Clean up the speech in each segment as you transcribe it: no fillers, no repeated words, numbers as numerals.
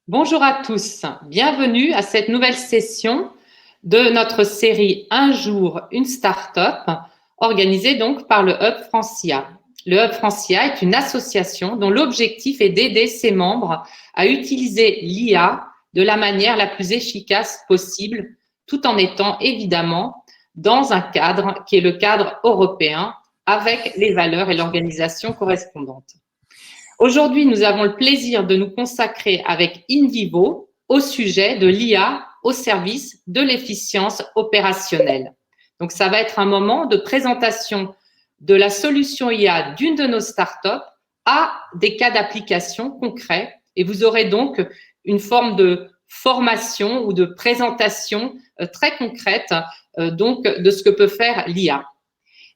Bonjour à tous, bienvenue à cette nouvelle session de notre série Un jour, une start-up, organisée donc par le Hub Francia. Le Hub Francia est une association dont l'objectif est d'aider ses membres à utiliser l'IA de la manière la plus efficace possible, tout en étant évidemment dans un cadre qui est le cadre européen avec les valeurs et l'organisation correspondantes. Aujourd'hui, nous avons le plaisir de nous consacrer avec InVivo au sujet de l'IA au service de l'efficience opérationnelle. Donc, ça va être un moment de présentation de la solution IA d'une de nos startups à des cas d'application concrets. Et vous aurez donc une forme de formation ou de présentation très concrète donc de ce que peut faire l'IA.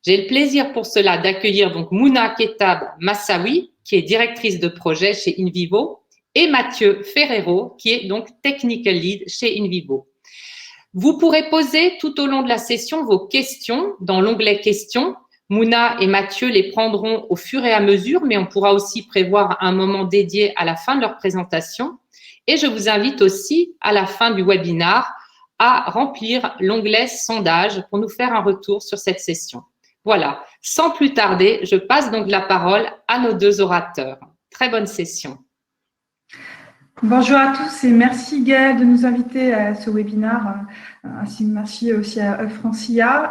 J'ai le plaisir pour cela d'accueillir donc Mouna Ketab Massaoui, qui est directrice de projet chez InVivo, et Mathieu Ferrero, qui est donc Technical Lead chez InVivo. Vous pourrez poser tout au long de la session vos questions dans l'onglet questions. Mouna et Mathieu les prendront au fur et à mesure, mais on pourra aussi prévoir un moment dédié à la fin de leur présentation. Et je vous invite aussi à la fin du webinaire à remplir l'onglet sondage pour nous faire un retour sur cette session. Voilà, sans plus tarder, je passe donc la parole à nos deux orateurs. Très bonne session. Bonjour à tous et merci Gaëlle de nous inviter à ce webinaire, ainsi que merci aussi à Francia.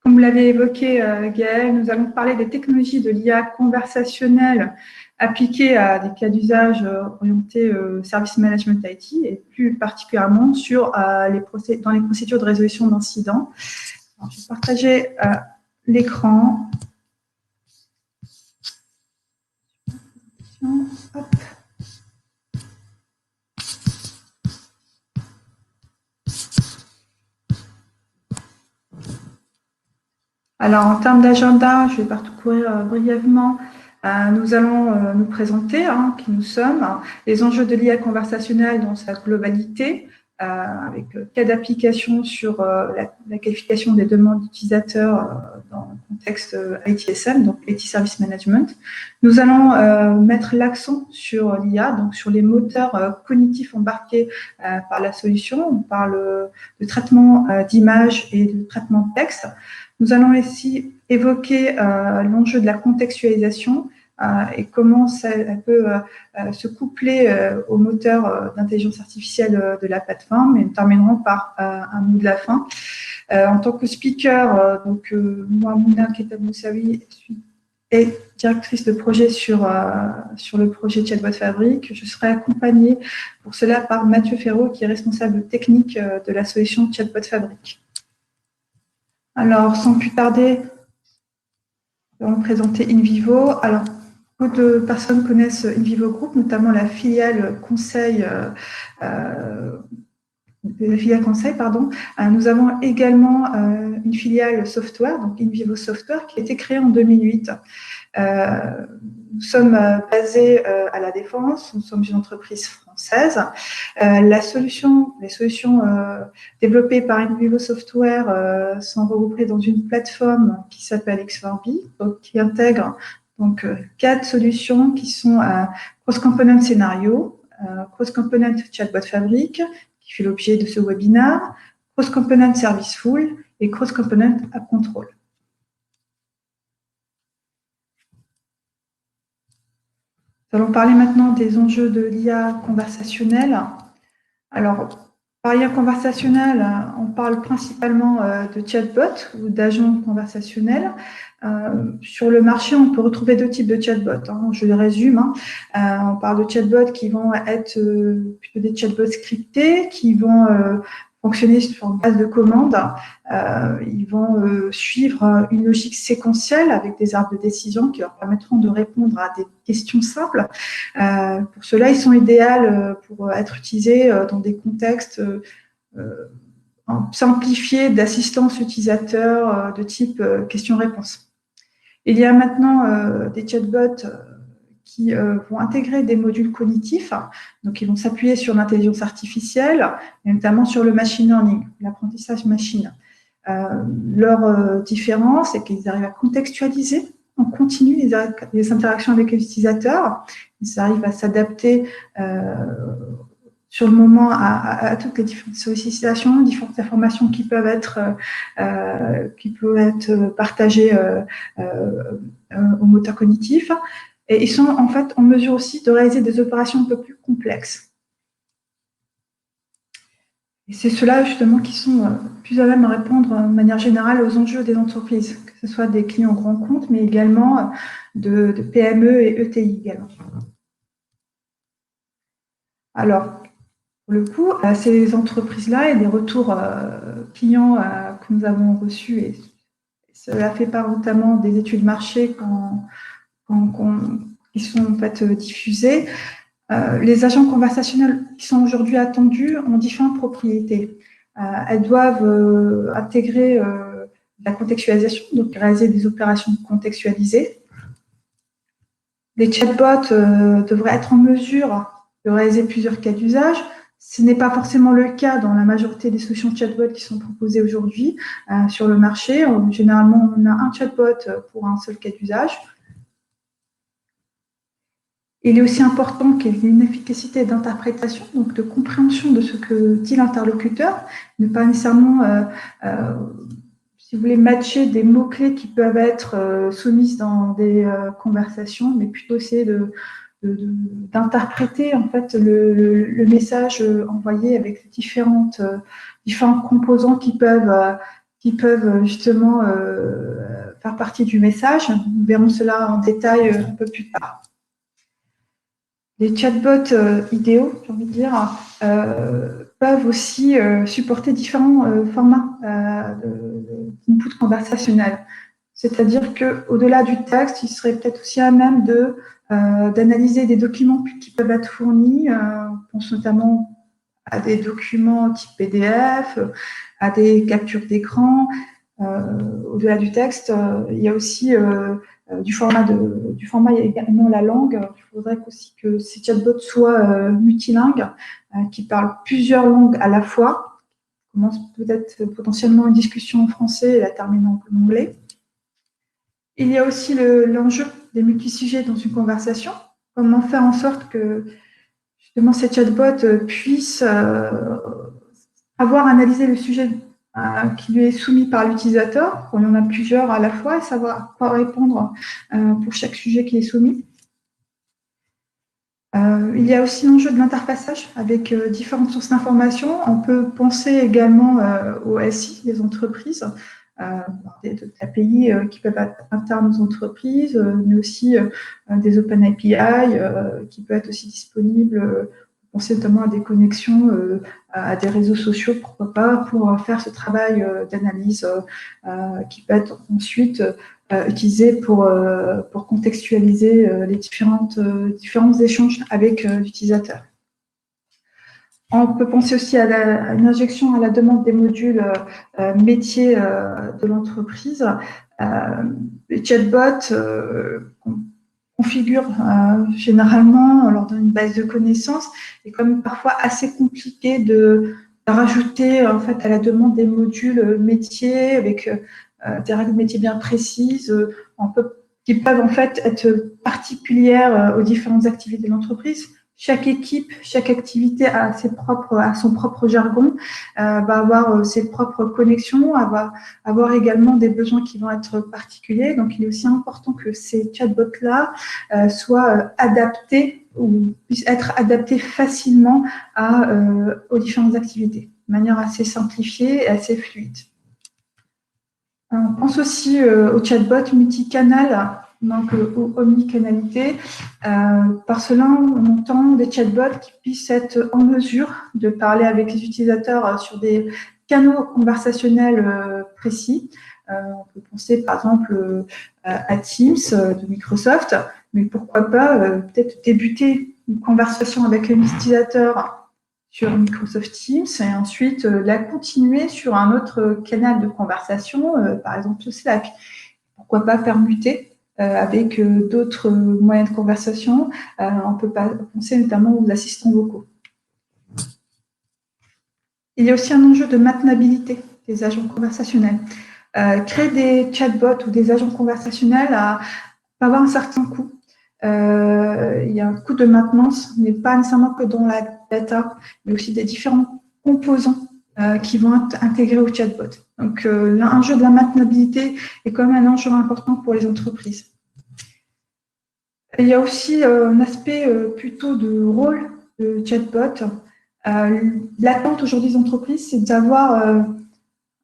Comme vous l'avez évoqué Gaëlle, nous allons parler des technologies de l'IA conversationnelle appliquées à des cas d'usage orientés service management IT et plus particulièrement dans les procédures de résolution d'incidents. Je vais partager l'écran. Hop. Alors, en termes d'agenda, je vais parcourir brièvement. Nous allons nous présenter qui nous sommes, les enjeux de l'IA conversationnelle dans sa globalité, avec cas d'application sur la qualification des demandes d'utilisateurs dans le contexte ITSM, donc IT Service Management. Nous allons mettre l'accent sur l'IA, donc sur les moteurs cognitifs embarqués par la solution. On parle de traitement d'images et de traitement de texte. Nous allons aussi évoquer l'enjeu de la contextualisation et comment ça peut se coupler au moteur d'intelligence artificielle de la plateforme. Et nous terminerons par un mot de la fin. En tant que speaker, moi, Mouna Ketab Moussaoui, et directrice de projet sur le projet Chatbot Fabric. Je serai accompagnée pour cela par Mathieu Ferrero, qui est responsable technique de la solution Chatbot Fabric. Alors, sans plus tarder, nous allons présenter InVivo. Alors, beaucoup de personnes connaissent InVivo Group, notamment la filiale conseil. Nous avons également une filiale software, donc InVivo Software, qui a été créée en 2008. Nous sommes basés à La Défense, nous sommes une entreprise française. Les solutions développées par InVivo Software sont regroupées dans une plateforme qui s'appelle X4B, qui intègre donc 4 solutions qui sont Cross-Component Scénario, Cross-Component Chatbot Fabric, qui fait l'objet de ce webinaire, Cross-Component Serviceful et Cross-Component App Control. Nous allons parler maintenant des enjeux de l'IA conversationnelle. Alors, par IA conversationnelle, on parle principalement de chatbots ou d'agents conversationnels. Sur le marché, on peut retrouver 2 types de chatbots. Je les résume. On parle de chatbots qui vont être plutôt des chatbots scriptés, qui vont fonctionner sur base de commandes. Ils vont suivre une logique séquentielle avec des arbres de décision qui leur permettront de répondre à des questions simples. Pour cela, ils sont idéaux pour être utilisés dans des contextes simplifiés d'assistance utilisateur de type questions-réponses. Il y a maintenant des chatbots qui vont intégrer des modules cognitifs, donc ils vont s'appuyer sur l'intelligence artificielle, et notamment sur le machine learning, l'apprentissage machine. Leur différence, c'est qu'ils arrivent à contextualiser en continu les interactions avec les utilisateurs. Ils arrivent à s'adapter sur le moment à toutes les différentes sollicitations, différentes informations qui peuvent être partagées au moteur cognitif. Et ils sont en fait en mesure aussi de réaliser des opérations un peu plus complexes. Et c'est ceux-là justement qui sont plus à même à répondre de manière générale aux enjeux des entreprises, que ce soit des clients grands comptes, mais également de PME et ETI également. Alors, pour le coup, ces entreprises-là et des retours clients que nous avons reçus, et cela fait part notamment des études marché qui sont en fait diffusées. Les agents conversationnels qui sont aujourd'hui attendus ont différentes propriétés. Elles doivent intégrer la contextualisation, donc réaliser des opérations contextualisées. Les chatbots devraient être en mesure de réaliser plusieurs cas d'usage. Ce n'est pas forcément le cas dans la majorité des solutions de chatbot qui sont proposées aujourd'hui sur le marché. Généralement, on a un chatbot pour un seul cas d'usage. Il est aussi important qu'il y ait une efficacité d'interprétation, donc de compréhension de ce que dit l'interlocuteur, ne pas nécessairement, si vous voulez, matcher des mots-clés qui peuvent être soumis dans des conversations, mais plutôt essayer d'interpréter en fait le message envoyé avec différents composants qui peuvent justement faire partie du message. Nous verrons cela en détail un peu plus tard. Les chatbots idéaux, j'ai envie de dire, peuvent aussi supporter différents formats d'input conversationnel. C'est-à-dire qu'au-delà du texte, ils seraient peut-être aussi à même d'analyser des documents qui peuvent être fournis. On pense notamment à des documents type PDF, à des captures d'écran. Au-delà du texte, il y a aussi du format, il y a également la langue. Il faudrait aussi que ces chatbots soient multilingues, qui parlent plusieurs langues à la fois. On commence peut-être potentiellement une discussion en français et la termine en anglais. Il y a aussi l'enjeu des multisujets dans une conversation. Comment faire en sorte que justement ces chatbots puissent avoir analysé le sujet qui lui est soumis par l'utilisateur, quand il y en a plusieurs à la fois, et savoir quoi répondre pour chaque sujet qui est soumis. Il y a aussi l'enjeu de l'interfaçage avec différentes sources d'informations. On peut penser également au SI des entreprises, des API qui peuvent être internes aux entreprises, mais aussi des Open API qui peuvent être aussi disponibles. Penser notamment à des connexions à des réseaux sociaux, pourquoi pas, pour faire ce travail d'analyse qui peut être ensuite utilisé pour contextualiser les différents échanges avec l'utilisateur. On peut penser aussi à une injection à la demande des modules métiers de l'entreprise. Les chatbots configure généralement, on leur donne une base de connaissances, et comme parfois assez compliqué de rajouter en fait à la demande des modules métiers avec des règles métiers bien précises, qui peuvent en fait être particulières aux différentes activités de l'entreprise. Chaque équipe, chaque activité a son propre jargon, va avoir ses propres connexions, va avoir également des besoins qui vont être particuliers. Donc, il est aussi important que ces chatbots-là soient adaptés ou puissent être adaptés facilement aux différentes activités, de manière assez simplifiée et assez fluide. On pense aussi aux chatbots multicanal, donc aux omnicanalité. Par cela, on entend des chatbots qui puissent être en mesure de parler avec les utilisateurs sur des canaux conversationnels précis. On peut penser par exemple à Teams de Microsoft, mais pourquoi pas peut-être débuter une conversation avec un utilisateur sur Microsoft Teams et ensuite la continuer sur un autre canal de conversation, par exemple Slack. Pourquoi pas permuter avec d'autres moyens de conversation. On peut penser notamment aux assistants vocaux. Il y a aussi un enjeu de maintenabilité des agents conversationnels. Créer des chatbots ou des agents conversationnels peut avoir un certain coût. Il y a un coût de maintenance, mais pas nécessairement que dans la data, mais aussi des différents composants qui vont être intégrés au chatbot. Donc, l'enjeu de la maintenabilité est quand même un enjeu important pour les entreprises. Il y a aussi un aspect plutôt de rôle de chatbot. L'attente aujourd'hui des entreprises, c'est d'avoir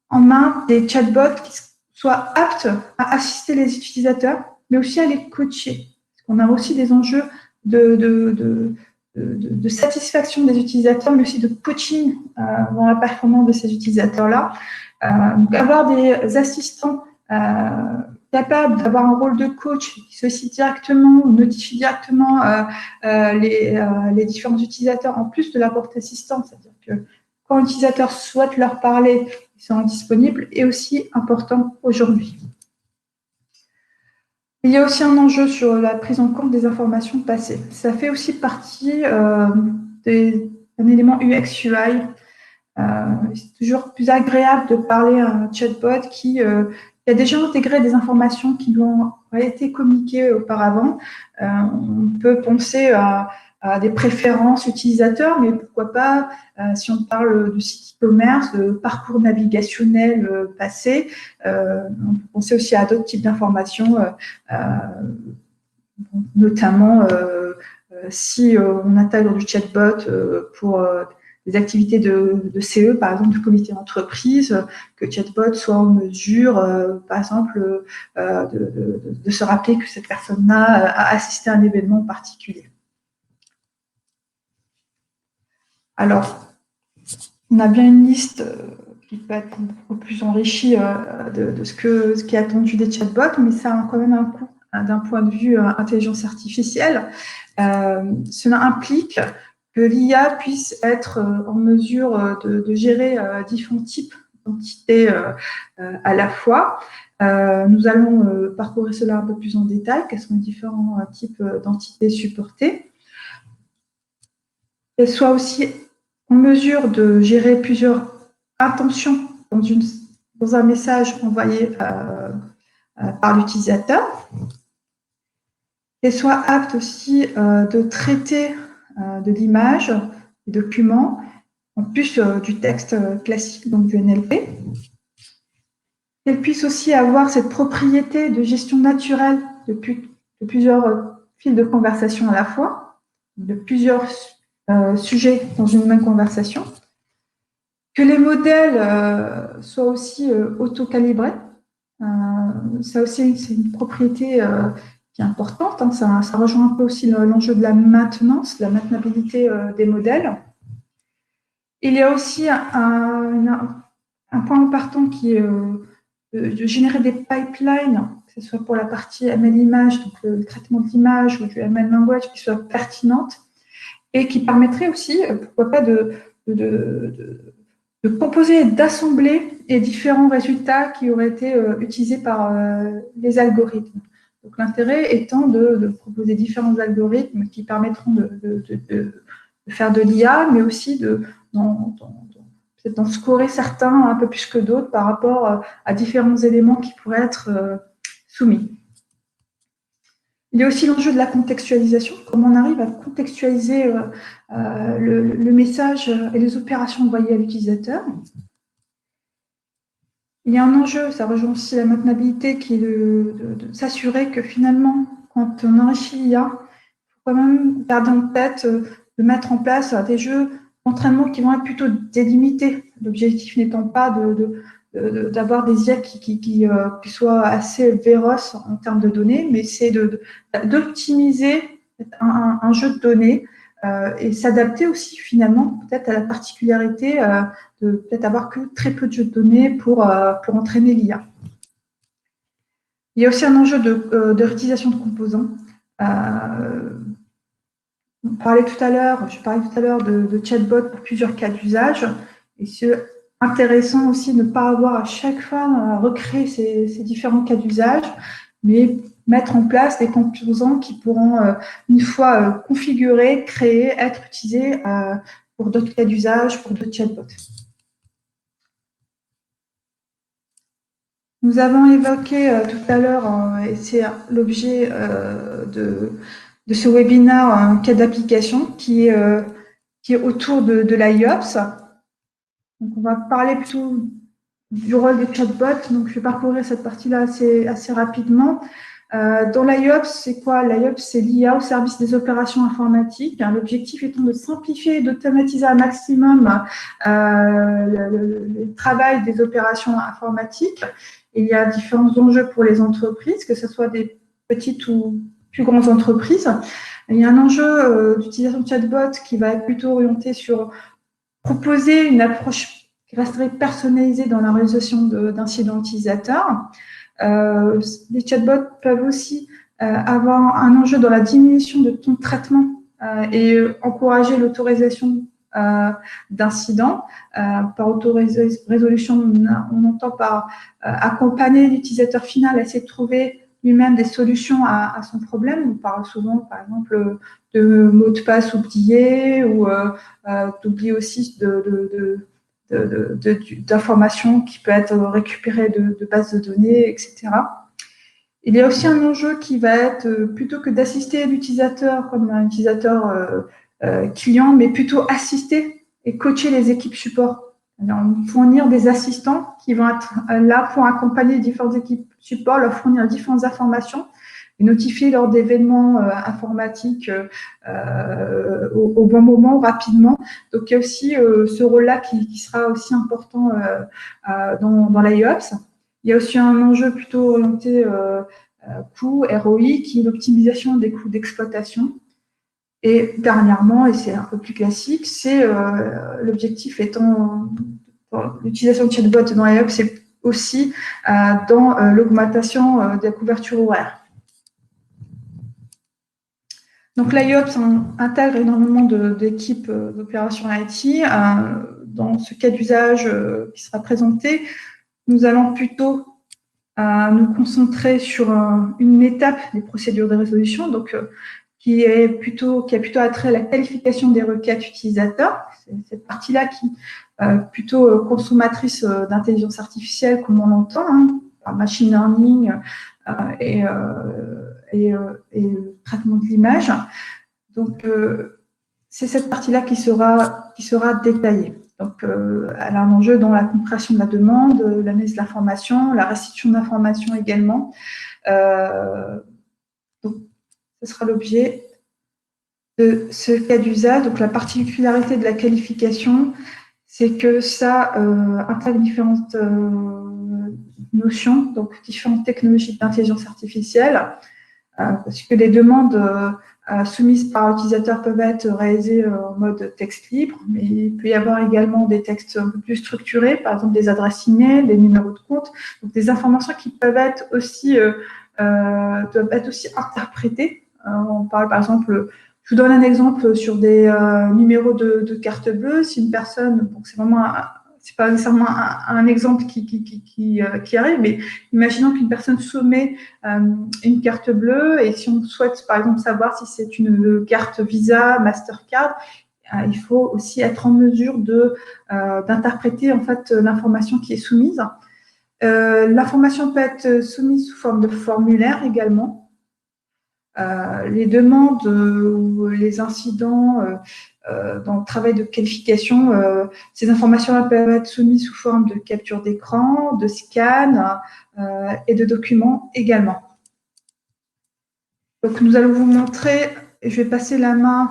en main des chatbots qui soient aptes à assister les utilisateurs, mais aussi à les coacher. On a aussi des enjeux de satisfaction des utilisateurs, mais aussi de coaching dans la performance de ces utilisateurs-là. Donc avoir des assistants capables d'avoir un rôle de coach qui sollicite directement ou notifie directement les différents utilisateurs en plus de la portée assistante, c'est-à-dire que quand l'utilisateur souhaite leur parler, ils seront disponibles, est aussi important aujourd'hui. Il y a aussi un enjeu sur la prise en compte des informations passées. Ça fait aussi partie d'un élément UX/UI. C'est toujours plus agréable de parler à un chatbot qui a déjà intégré des informations qui lui ont été communiquées auparavant. On peut penser à des préférences utilisateurs, mais pourquoi pas, si on parle de site e-commerce, de parcours navigationnel passé, on peut penser aussi à d'autres types d'informations, notamment si on intègre du chatbot pour des activités de CE, par exemple du comité d'entreprise, que chatbot soit en mesure, par exemple, de se rappeler que cette personne-là a assisté à un événement particulier. Alors, on a bien une liste qui peut être beaucoup plus enrichie de ce qui est attendu des chatbots, mais ça a quand même un coût d'un point de vue intelligence artificielle. Cela implique que l'IA puisse être en mesure de gérer différents types d'entités à la fois. Nous allons parcourir cela un peu plus en détail, quels sont les différents types d'entités supportées. Qu'elle soit aussi en mesure de gérer plusieurs intentions dans un message envoyé par l'utilisateur. Qu'elle soit apte aussi de traiter de l'image, des documents, en plus du texte classique, donc du NLP. Qu'elle puisse aussi avoir cette propriété de gestion naturelle de plusieurs fils de conversation à la fois, de plusieurs sujets dans une même conversation. Que les modèles soient aussi auto-calibrés. Ça aussi, c'est une propriété qui est importante. Hein. Ça rejoint un peu aussi l'enjeu de la maintenance, de la maintenabilité des modèles. Il y a aussi un point important qui est de générer des pipelines, que ce soit pour la partie ML image, donc le traitement de l'image ou du ML language, qui soit pertinente et qui permettrait aussi, pourquoi pas, de composer et d'assembler les différents résultats qui auraient été utilisés par les algorithmes. Donc, l'intérêt étant de proposer différents algorithmes qui permettront de faire de l'IA, mais aussi peut-être d'en scorer certains un peu plus que d'autres par rapport à différents éléments qui pourraient être soumis. Il y a aussi l'enjeu de la contextualisation, comment on arrive à contextualiser le message et les opérations envoyées à l'utilisateur. Il y a un enjeu, ça rejoint aussi la maintenabilité, qui est de s'assurer que finalement, quand on enrichit l'IA, il faut quand même garder en tête de mettre en place des jeux d'entraînement qui vont être plutôt délimités. L'objectif n'étant pas d'avoir des IA qui soient assez véroces en termes de données, mais c'est d'optimiser un jeu de données et s'adapter aussi finalement peut-être à la particularité de peut-être avoir que très peu de jeux de données pour entraîner l'IA. Il y a aussi un enjeu de réutilisation de composants. Je parlais tout à l'heure de chatbot pour plusieurs cas d'usage. Et c'est intéressant aussi de ne pas avoir à chaque fois à recréer ces différents cas d'usage, mais mettre en place des composants qui pourront, une fois configurés, créés, être utilisés pour d'autres cas d'usage, pour d'autres chatbots. Nous avons évoqué tout à l'heure, et c'est l'objet de ce webinaire, un cas d'application qui est autour de l'IOPS. Donc, on va parler plutôt du rôle des chatbots. Donc, je vais parcourir cette partie-là assez rapidement. Dans l'IOPS, c'est quoi? L'IOPS, c'est l'IA au service des opérations informatiques. L'objectif étant de simplifier et d'automatiser un maximum le travail des opérations informatiques. Et il y a différents enjeux pour les entreprises, que ce soit des petites ou plus grandes entreprises. Il y a un enjeu d'utilisation de chatbot qui va être plutôt orienté sur proposer une approche qui resterait personnalisée dans la résolution d'incidents utilisateurs. Les chatbots peuvent aussi avoir un enjeu dans la diminution de temps de traitement et encourager l'autorisation d'incidents. Par autorésolution, on entend par accompagner l'utilisateur final à essayer de trouver lui-même des solutions à son problème. On parle souvent, par exemple, de mots de passe oubliés ou d'oubli aussi d'informations qui peut être récupérées de bases de données, etc. Il y a aussi un enjeu qui va être, plutôt que d'assister l'utilisateur comme un utilisateur client, mais plutôt assister et coacher les équipes support. Alors, fournir des assistants qui vont être là pour accompagner les différentes équipes support, leur fournir différentes informations et notifier lors d'événements informatiques au bon moment, rapidement. Donc, il y a aussi ce rôle-là qui sera aussi important dans l'IOPS. Il y a aussi un enjeu plutôt orienté coût, ROI, qui est l'optimisation des coûts d'exploitation. Et dernièrement, et c'est un peu plus classique, c'est l'objectif étant l'utilisation de chatbot dans l'IOPS, c'est aussi dans l'augmentation de la couverture horaire. Donc l'IOPS intègre énormément d'équipes d'opérations IT. Dans ce cas d'usage qui sera présenté, nous allons plutôt nous concentrer sur une étape des procédures de résolution, donc qui a plutôt attrait à la qualification des requêtes utilisateurs. C'est cette partie-là qui plutôt consommatrice d'intelligence artificielle, comme on l'entend, par machine learning et traitement de l'image. Donc, c'est cette partie-là qui sera détaillée. Donc, elle a un enjeu dans la compréhension de la demande, l'analyse de l'information, la restitution d'informations également. Donc, ce sera l'objet de ce cas d'usage. Donc, la particularité de la qualification, c'est que ça intègre différentes notions, donc différentes technologies d'intelligence artificielle, parce que les demandes soumises par l'utilisateur peuvent être réalisées en mode texte libre, mais il peut y avoir également des textes un peu plus structurés, par exemple des adresses email, des numéros de compte, donc des informations qui peuvent être aussi interprétées. On parle par exemple, je vous donne un exemple sur des numéros de carte bleue. Si une personne, donc c'est vraiment c'est pas nécessairement un exemple qui arrive, mais imaginons qu'une personne soumet une carte bleue et si on souhaite par exemple savoir si c'est une carte Visa, Mastercard, il faut aussi être en mesure d'interpréter en fait l'information qui est soumise. L'information peut être soumise sous forme de formulaire également. Les demandes ou les incidents dans le travail de qualification, ces informations-là peuvent être soumises sous forme de capture d'écran, de scan et de documents également. Donc, nous allons vous montrer, et je vais passer la main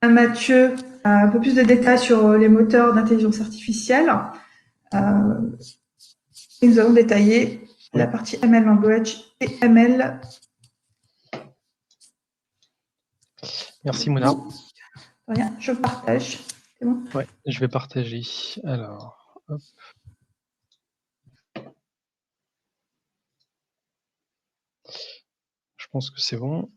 à Mathieu, un peu plus de détails sur les moteurs d'intelligence artificielle. Et nous allons détailler la partie ML Language et ML. Merci Mouna. Rien, je partage. C'est bon ? Ouais, je vais partager. Alors, hop. Je pense que c'est bon.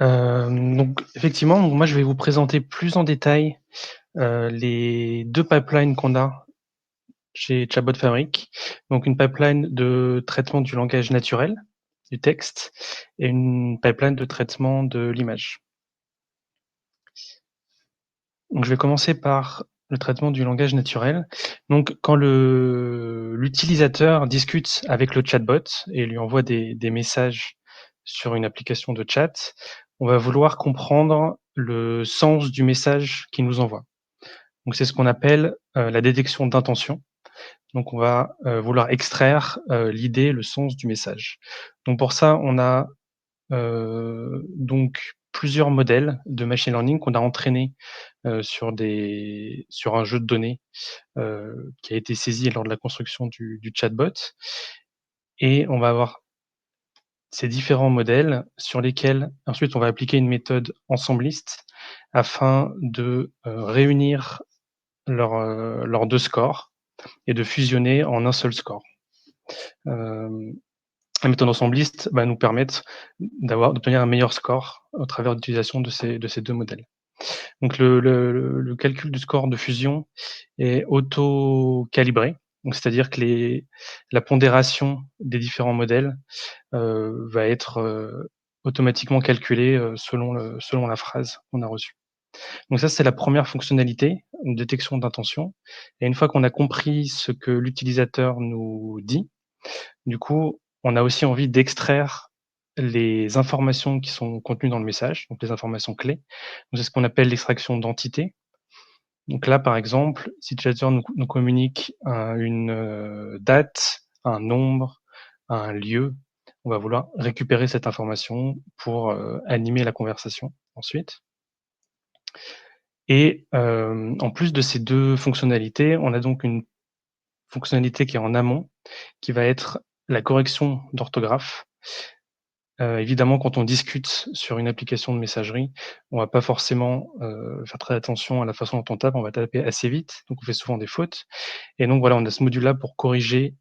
Donc effectivement, moi je vais vous présenter plus en détail les deux pipelines qu'on a chez Chatbot Fabric. Donc une pipeline de traitement du langage naturel, du texte, et une pipeline de traitement de l'image. Donc je vais commencer par le traitement du langage naturel. Donc, quand l'utilisateur discute avec le chatbot et lui envoie des messages sur une application de chat, on va vouloir comprendre le sens du message qu'il nous envoie. Donc, c'est ce qu'on appelle la détection d'intention. Donc, on va vouloir extraire l'idée, le sens du message. Donc, pour ça, on a donc plusieurs modèles de machine learning qu'on a entraînés sur un jeu de données qui a été saisi lors de la construction du chatbot. Et on va avoir ces différents modèles sur lesquels ensuite on va appliquer une méthode ensembliste afin de réunir leurs 2 scores et de fusionner en un seul score. La méthode ensembliste va nous permettre d'obtenir un meilleur score au travers d'utilisation de ces 2 modèles. Donc le calcul du score de fusion est auto-calibré, donc c'est-à-dire que la pondération des différents modèles va être automatiquement calculée selon la phrase qu'on a reçue. Donc ça, c'est la première fonctionnalité, une détection d'intention. Et une fois qu'on a compris ce que l'utilisateur nous dit, du coup, on a aussi envie d'extraire les informations qui sont contenues dans le message, donc les informations clés. C'est ce qu'on appelle l'extraction d'entités. Donc là, par exemple, si le utilisateur nous communique une date, un nombre, un lieu, on va vouloir récupérer cette information pour animer la conversation ensuite. Et en plus de ces 2 fonctionnalités, on a donc une fonctionnalité qui est en amont, qui va être la correction d'orthographe. Évidemment, quand on discute sur une application de messagerie, on va pas forcément faire très attention à la façon dont on tape, on va taper assez vite, donc on fait souvent des fautes. Et donc voilà, on a ce module-là pour corriger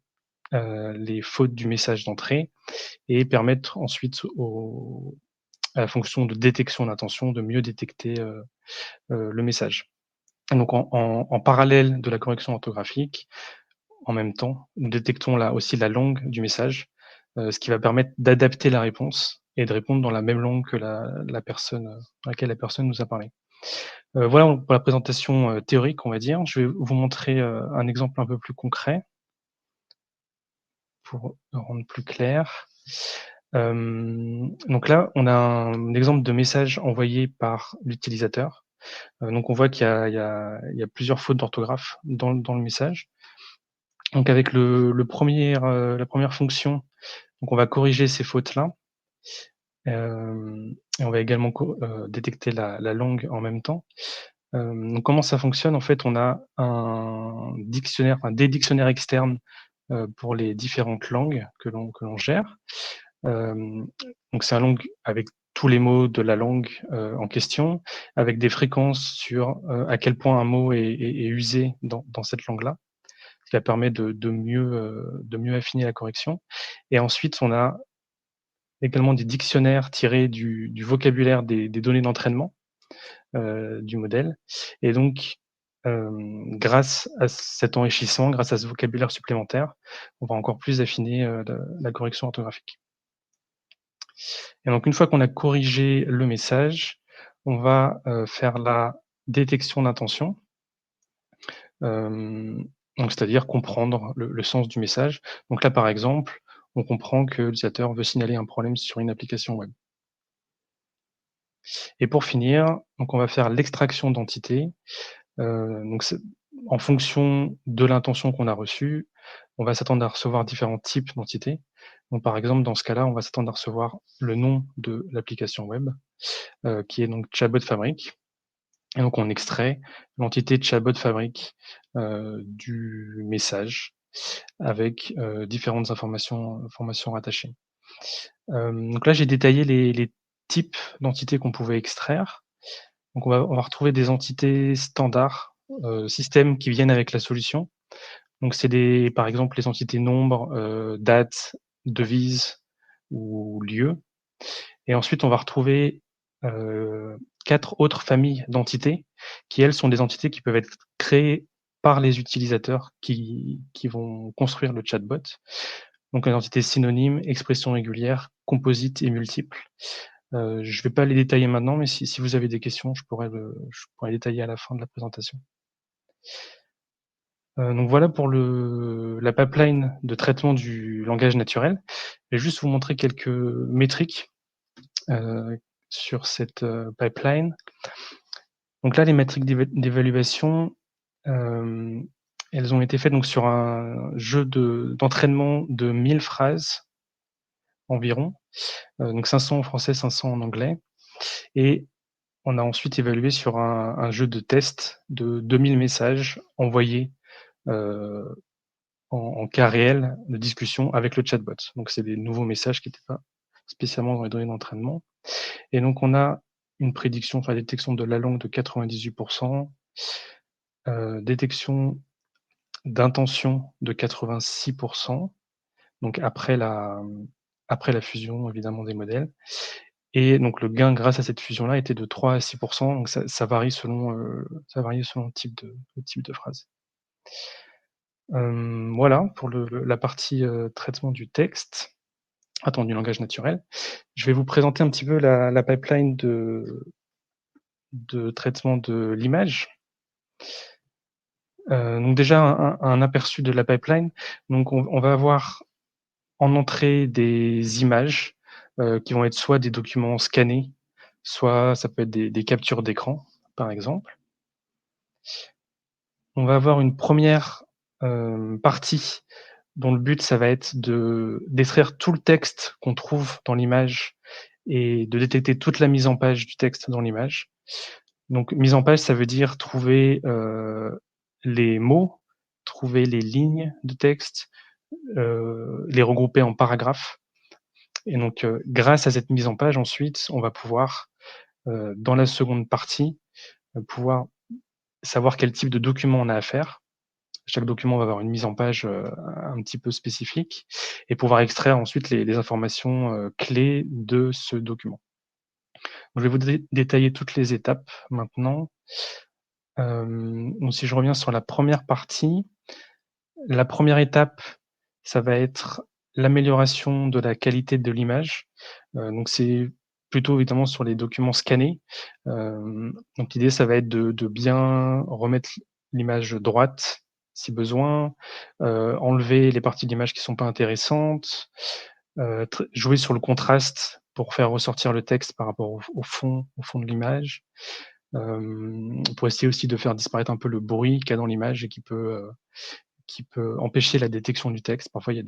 les fautes du message d'entrée et permettre ensuite à la fonction de détection d'intention de mieux détecter le message. Donc en parallèle de la correction orthographique, en même temps, nous détectons là aussi la langue du message, ce qui va permettre d'adapter la réponse et de répondre dans la même langue que la personne, dans laquelle la personne nous a parlé. Voilà pour la présentation théorique, on va dire. Je vais vous montrer un exemple un peu plus concret pour le rendre plus clair. Donc là, on a un exemple de message envoyé par l'utilisateur. Donc on voit qu'il y a plusieurs fautes d'orthographe dans le message. Donc avec la première fonction, donc on va corriger ces fautes-là. Et on va également détecter la langue en même temps. Donc comment ça fonctionne? En fait, on a des dictionnaires externes pour les différentes langues que l'on gère. Donc c'est un langue avec tous les mots de la langue en question, avec des fréquences sur à quel point un mot est usé dans cette langue-là, ce qui va permettre de mieux affiner la correction. Et ensuite, on a également des dictionnaires tirés du vocabulaire des données d'entraînement du modèle. Et donc, grâce à cet enrichissement, grâce à ce vocabulaire supplémentaire, on va encore plus affiner la correction orthographique. Et donc une fois qu'on a corrigé le message, on va faire la détection d'intention. Donc c'est-à-dire comprendre le sens du message. Donc là, par exemple, on comprend que l'utilisateur veut signaler un problème sur une application web. Et pour finir, donc on va faire l'extraction d'entités. Donc en fonction de l'intention qu'on a reçue, on va s'attendre à recevoir différents types d'entités. Donc par exemple, dans ce cas-là, on va s'attendre à recevoir le nom de l'application web, qui est donc Chatbot Fabric. Et donc on extrait l'entité Chatbot Fabric du message avec différentes informations rattachées. Donc là, j'ai détaillé les types d'entités qu'on pouvait extraire. Donc on va retrouver des entités standards, système qui viennent avec la solution. Donc c'est par exemple les entités nombre, date, devise ou lieu. Et ensuite, on va retrouver 4 autres familles d'entités qui, elles, sont des entités qui peuvent être créées par les utilisateurs qui vont construire le chatbot. Donc les entités synonymes, expressions régulières, composites et multiples. Je ne vais pas les détailler maintenant, mais si vous avez des questions, je pourrais les détailler à la fin de la présentation. Donc voilà pour la pipeline de traitement du langage naturel. Je vais juste vous montrer quelques métriques sur cette pipeline. Donc là, les métriques d'évaluation, elles ont été faites donc sur un jeu d'entraînement de 1000 phrases environ, donc 500 en français, 500 en anglais. Et on a ensuite évalué sur un jeu de test de 2000 messages envoyés en cas réel de discussion avec le chatbot. Donc c'est des nouveaux messages qui n'étaient pas spécialement dans les données d'entraînement. Et donc on a une prédiction, enfin détection de la langue de 98%, détection d'intention de 86%, donc après la fusion évidemment des modèles. Et donc le gain grâce à cette fusion-là était de 3 à 6%, donc ça varie selon le type de phrase. Voilà pour la partie traitement du texte, du langage naturel. Je vais vous présenter un petit peu la pipeline de traitement de l'image. Donc déjà un aperçu de la pipeline. Donc on va avoir en entrée des images qui vont être soit des documents scannés, soit ça peut être des captures d'écran, par exemple. On va avoir une première partie dont le but, ça va être d'extraire tout le texte qu'on trouve dans l'image et de détecter toute la mise en page du texte dans l'image. Donc mise en page, ça veut dire trouver les mots, trouver les lignes de texte, les regrouper en paragraphes. Et donc grâce à cette mise en page, ensuite, on va pouvoir, dans la seconde partie, pouvoir savoir quel type de document on a à faire. Chaque document va avoir une mise en page un petit peu spécifique et pouvoir extraire ensuite les informations clés de ce document. Donc, je vais vous détailler toutes les étapes maintenant. Donc si je reviens sur la première partie, la première étape, ça va être l'amélioration de la qualité de l'image. Donc c'est plutôt évidemment sur les documents scannés. Donc l'idée, ça va être de bien remettre l'image droite si besoin, enlever les parties de l'image qui sont pas intéressantes, jouer sur le contraste pour faire ressortir le texte par rapport au fond de l'image. Pour essayer aussi de faire disparaître un peu le bruit qu'il y a dans l'image et qui peut empêcher la détection du texte. Parfois, il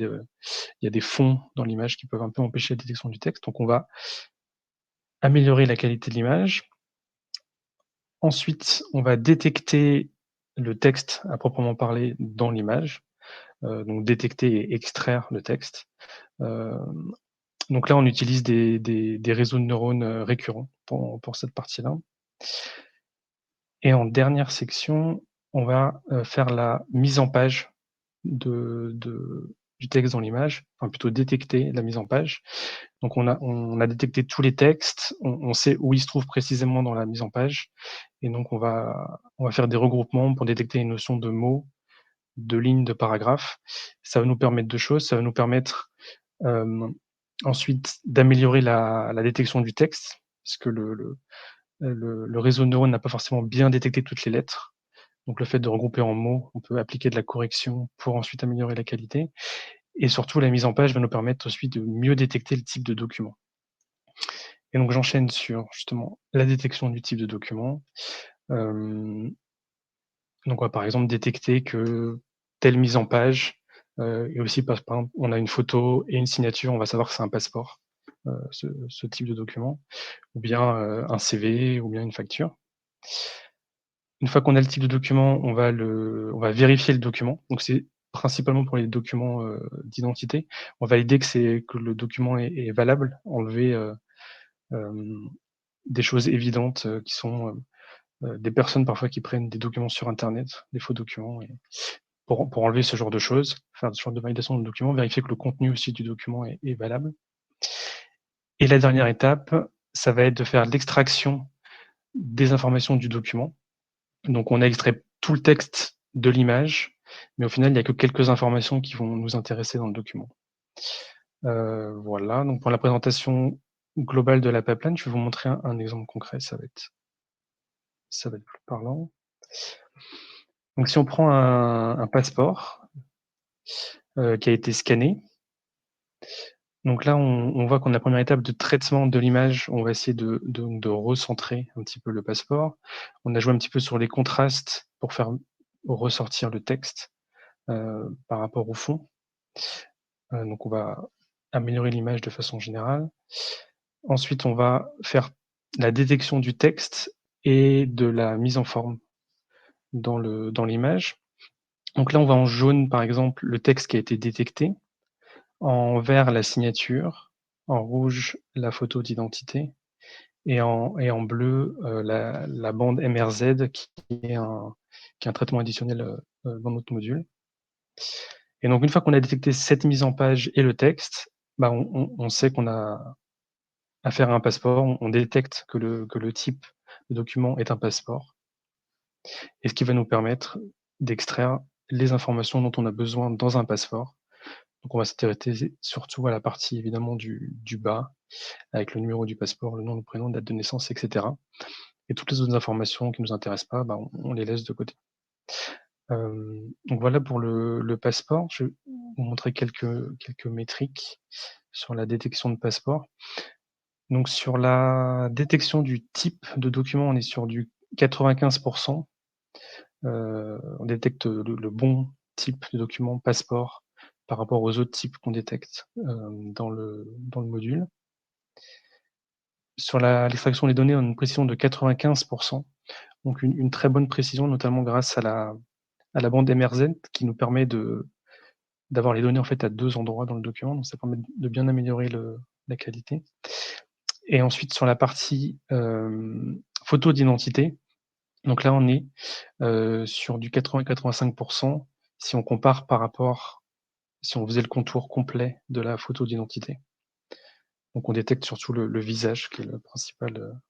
y a des fonds dans l'image qui peuvent un peu empêcher la détection du texte. Donc on va améliorer la qualité de l'image. Ensuite, on va détecter le texte à proprement parler dans l'image. Donc détecter et extraire le texte. Donc là, on utilise des réseaux de neurones récurrents pour cette partie-là. Et en dernière section, on va faire la mise en page du texte dans l'image, enfin plutôt détecter la mise en page. Donc on a détecté tous les textes, on sait où ils se trouvent précisément dans la mise en page, et donc on va faire des regroupements pour détecter les notions de mots, de lignes, de paragraphes. Ça va nous permettre deux choses, ça va nous permettre ensuite d'améliorer la détection du texte, parce que le réseau de neurones n'a pas forcément bien détecté toutes les lettres. Donc le fait de regrouper en mots, on peut appliquer de la correction pour ensuite améliorer la qualité. Et surtout, la mise en page va nous permettre ensuite de mieux détecter le type de document. Et donc j'enchaîne sur justement la détection du type de document. Donc on va par exemple détecter que telle mise en page, et aussi par exemple on a une photo et une signature, on va savoir que c'est un passeport, ce type de document, ou bien un CV, ou bien une facture. Une fois qu'on a le type de document, on va vérifier le document. Donc c'est principalement pour les documents d'identité. On va valider que le document est valable, enlever des choses évidentes qui sont des personnes parfois qui prennent des documents sur internet, des faux documents, et pour enlever ce genre de choses, faire ce genre de validation de document, vérifier que le contenu aussi du document est valable. Et la dernière étape, ça va être de faire l'extraction des informations du document. Donc on a extrait tout le texte de l'image, mais au final, il n'y a que quelques informations qui vont nous intéresser dans le document. Voilà, donc pour la présentation globale de la pipeline, je vais vous montrer un exemple concret, ça va être plus parlant. Donc, si on prend un passeport qui a été scanné, donc là, on voit qu'on a la première étape de traitement de l'image. On va essayer de recentrer un petit peu le passeport. On a joué un petit peu sur les contrastes pour faire ressortir le texte par rapport au fond. Donc, on va améliorer l'image de façon générale. Ensuite, on va faire la détection du texte et de la mise en forme dans l'image. Donc là, on va en jaune, par exemple, le texte qui a été détecté, en vert, la signature, en rouge, la photo d'identité, et en bleu, la bande MRZ, qui est un traitement additionnel dans notre module. Et donc, une fois qu'on a détecté cette mise en page et le texte, bah, on sait qu'on a affaire à un passeport, on détecte que le type de document est un passeport, et ce qui va nous permettre d'extraire les informations dont on a besoin dans un passeport. Donc on va s'intéresser surtout à la partie évidemment du bas, avec le numéro du passeport, le nom, le prénom, date de naissance, etc. Et toutes les autres informations qui ne nous intéressent pas, bah, on les laisse de côté. Donc voilà pour le passeport. Je vais vous montrer quelques métriques sur la détection de passeport. Donc sur la détection du type de document, on est sur du 95%. On détecte le bon type de document passeport par rapport aux autres types qu'on détecte dans le module. Sur l'extraction des données, on a une précision de 95%, donc une très bonne précision, notamment grâce à la bande MRZ qui nous permet d'avoir les données en fait à 2 endroits dans le document, donc ça permet de bien améliorer la qualité. Et ensuite sur la partie photo d'identité, donc là on est sur du 80-85% si on compare par rapport, si on faisait le contour complet de la photo d'identité. Donc on détecte surtout le visage qui est le principal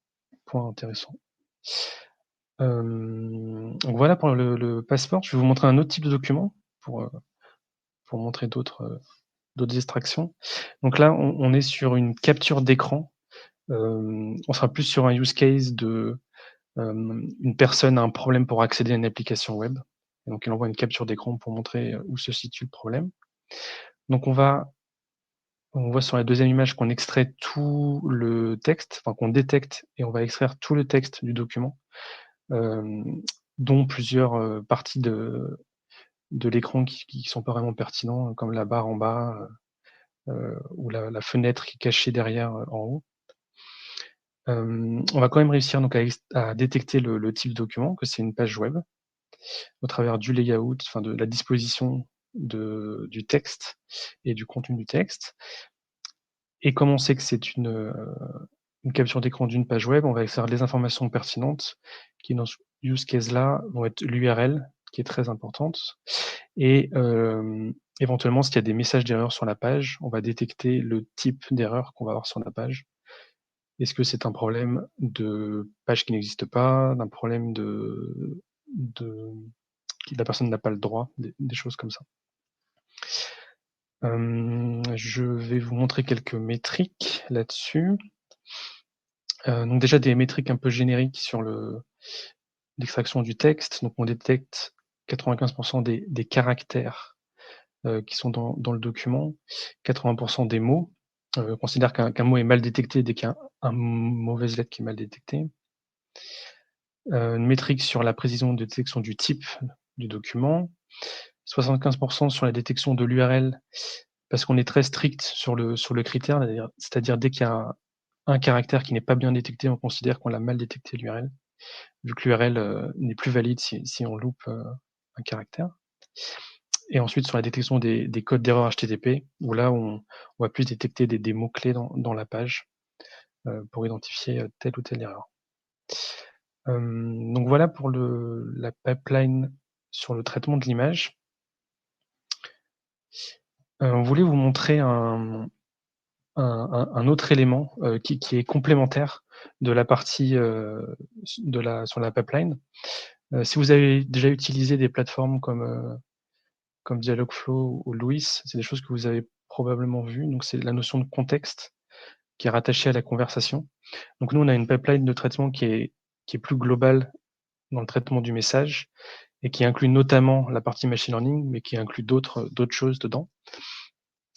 point intéressant. Donc voilà pour le passeport. Je vais vous montrer un autre type de document pour montrer d'autres extractions. Donc là, on est sur une capture d'écran. On sera plus sur un use case de une personne a un problème pour accéder à une application web. Et donc elle envoie une capture d'écran pour montrer où se situe le problème. Donc on voit sur la deuxième image qu'on extrait tout le texte, enfin qu'on détecte et on va extraire tout le texte du document, dont plusieurs parties de l'écran qui sont pas vraiment pertinents, comme la barre en bas ou la fenêtre qui est cachée derrière en haut. On va quand même réussir donc à détecter le type de document, que c'est une page web, au travers du layout, enfin de la disposition du texte et du contenu du texte. Et comme on sait que c'est une capture d'écran d'une page web, on va extraire les informations pertinentes qui, dans ce use case-là, vont être l'URL, qui est très importante, et éventuellement, s'il y a des messages d'erreur sur la page, on va détecter le type d'erreur qu'on va avoir sur la page. Est-ce que c'est un problème de page qui n'existe pas, d'un problème de la personne n'a pas le droit, des choses comme ça. Je vais vous montrer quelques métriques là-dessus. Donc déjà des métriques un peu génériques sur l'extraction du texte. Donc on détecte 95% des caractères qui sont dans le document, 80% des mots. On considère qu'un mot est mal détecté dès qu'il y a une mauvaise lettre qui est mal détectée. Une métrique sur la précision de détection du type du document. 75% sur la détection de l'URL, parce qu'on est très strict sur le critère, c'est-à-dire dès qu'il y a un caractère qui n'est pas bien détecté, on considère qu'on l'a mal détecté l'URL, vu que l'URL n'est plus valide si on loupe un caractère. Et ensuite sur la détection des codes d'erreur HTTP, où là on va plus détecter des mots-clés dans la page pour identifier telle ou telle erreur. Donc voilà pour la pipeline sur le traitement de l'image. On voulait vous montrer un autre élément qui est complémentaire de la partie sur la pipeline. Si vous avez déjà utilisé des plateformes comme Dialogflow ou Louis, c'est des choses que vous avez probablement vues. Donc c'est la notion de contexte qui est rattachée à la conversation. Donc nous, on a une pipeline de traitement qui est plus globale dans le traitement du message, et qui inclut notamment la partie machine learning, mais qui inclut d'autres choses dedans,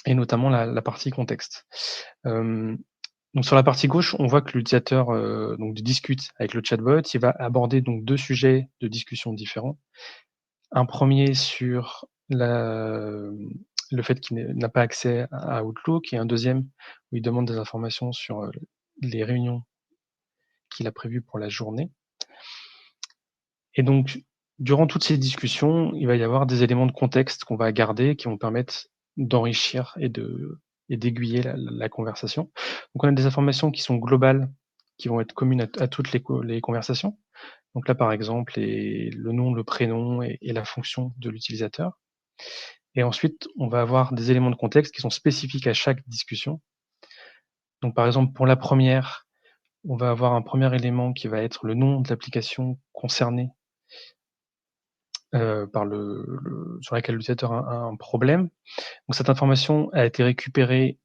et notamment la partie contexte. Donc sur la partie gauche, on voit que l'utilisateur donc discute avec le chatbot. Il va aborder donc 2 sujets de discussion différents. Un premier sur le fait qu'il n'a pas accès à Outlook, et un deuxième où il demande des informations sur les réunions qu'il a prévues pour la journée. Et donc, durant toutes ces discussions, il va y avoir des éléments de contexte qu'on va garder, qui vont permettre d'enrichir et d'aiguiller la conversation. Donc, on a des informations qui sont globales, qui vont être communes à toutes les conversations. Donc là, par exemple, le nom, le prénom et la fonction de l'utilisateur. Et ensuite, on va avoir des éléments de contexte qui sont spécifiques à chaque discussion. Donc, par exemple, pour la première, on va avoir un premier élément qui va être le nom de l'application concernée sur laquelle l'utilisateur a un problème. Donc, cette information a été récupérée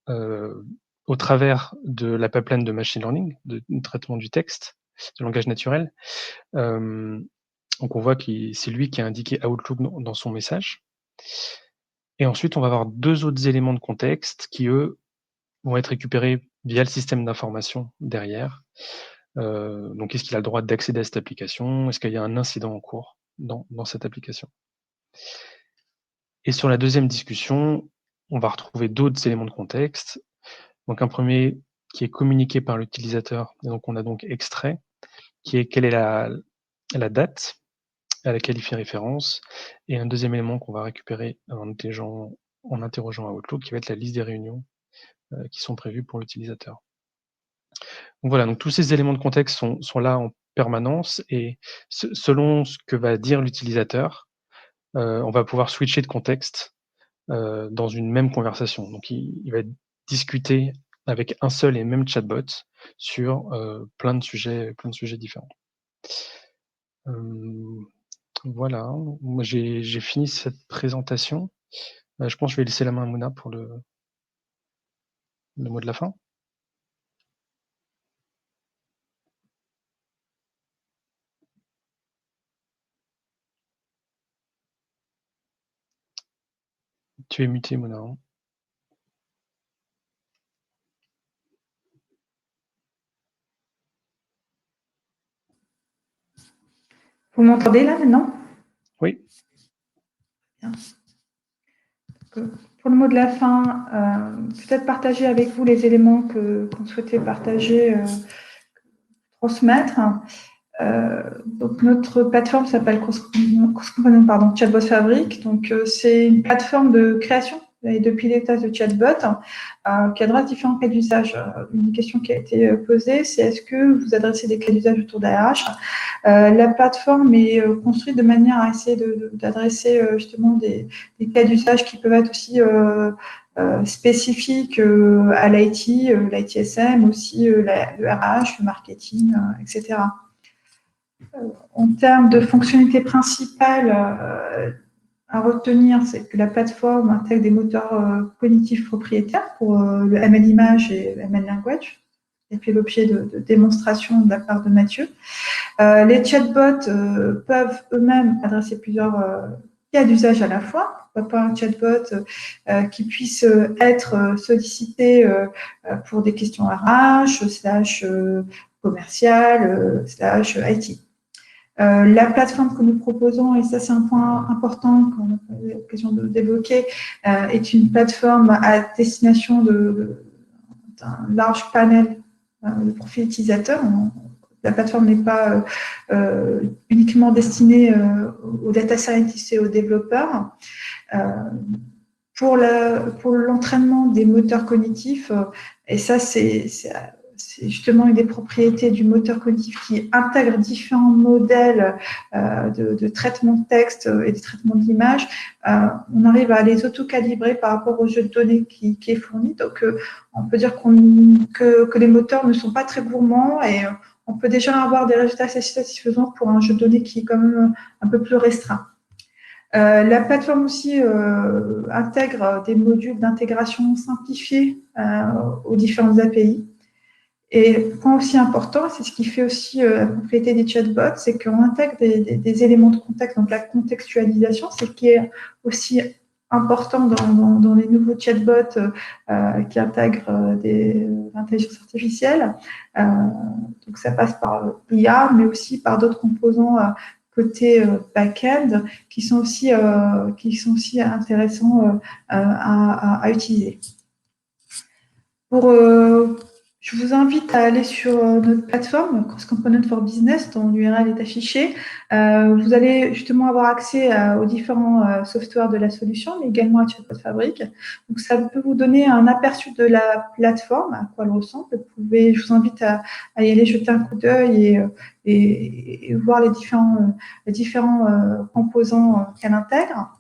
au travers de la pipeline de machine learning, de traitement du texte, de langage naturel. Donc, on voit que c'est lui qui a indiqué Outlook dans son message. Et ensuite, on va avoir 2 autres éléments de contexte qui, eux, vont être récupérés via le système d'information derrière. Donc, est-ce qu'il a le droit d'accéder à cette application? Est-ce qu'il y a un incident en cours dans cette application? Et sur la deuxième discussion, on va retrouver d'autres éléments de contexte. Donc, un premier qui est communiqué par l'utilisateur, et donc on a donc extrait, qui est quelle est la date à laquelle il fait référence, et un deuxième élément qu'on va récupérer en interrogeant Outlook, qui va être la liste des réunions qui sont prévues pour l'utilisateur. Donc voilà, donc tous ces éléments de contexte sont là en permanence, et selon ce que va dire l'utilisateur, on va pouvoir switcher de contexte dans une même conversation. Donc il va discuter avec un seul et même chatbot sur plein de sujets différents. Voilà, moi j'ai fini cette présentation. Je pense que je vais laisser la main à Mouna pour le mot de la fin. Tu es muté, Mouna. Vous m'entendez là maintenant? Oui. Bien. Pour le mot de la fin, peut-être partager avec vous les éléments qu'on souhaitait partager, transmettre. Donc notre plateforme s'appelle Chatbot Fabric. Donc c'est une plateforme de création et de pilotage de chatbot qui adresse différents cas d'usage. Une question qui a été posée, c'est est-ce que vous adressez des cas d'usage autour d'ARH? La plateforme est construite de manière à essayer d'adresser justement des cas d'usage qui peuvent être aussi spécifiques à l'IT, l'ITSM, aussi le RH, le marketing, etc. En termes de fonctionnalités principales à retenir, c'est que la plateforme intègre des moteurs cognitifs propriétaires pour le ML Image et le ML Language. Ça fait l'objet de démonstrations de la part de Mathieu. Les chatbots peuvent eux-mêmes adresser plusieurs cas d'usage à la fois. Pourquoi pas un chatbot qui puisse être sollicité pour des questions RH, commerciales, IT. La plateforme que nous proposons, et ça c'est un point important qu'on a eu l'occasion d'évoquer, est une plateforme à destination d'un large panel de profils utilisateurs. La plateforme n'est pas uniquement destinée aux data scientists et aux développeurs. Pour l'entraînement des moteurs cognitifs, et ça c'est justement une des propriétés du moteur cognitif qui intègre différents modèles de traitement de texte et de traitement d'image. On arrive à les auto-calibrer par rapport au jeu de données qui est fourni. Donc, on peut dire que les moteurs ne sont pas très gourmands et on peut déjà avoir des résultats assez satisfaisants pour un jeu de données qui est quand même un peu plus restreint. La plateforme aussi intègre des modules d'intégration simplifiés aux différentes API. Et point aussi important, c'est ce qui fait aussi la propriété des chatbots, c'est qu'on intègre des éléments de contexte, donc la contextualisation, c'est ce qui est aussi important dans les nouveaux chatbots qui intègrent l'intelligence artificielle. Donc ça passe par l'IA, mais aussi par d'autres composants côté back-end qui sont aussi intéressants à utiliser. Je vous invite à aller sur notre plateforme Cross Component for Business, dont l'URL est affiché. Vous allez justement avoir accès aux différents softwares de la solution, mais également à Chatbot Fabric. Donc, ça peut vous donner un aperçu de la plateforme, à quoi elle ressemble. Je vous invite à y aller jeter un coup d'œil et voir les différents composants qu'elle intègre.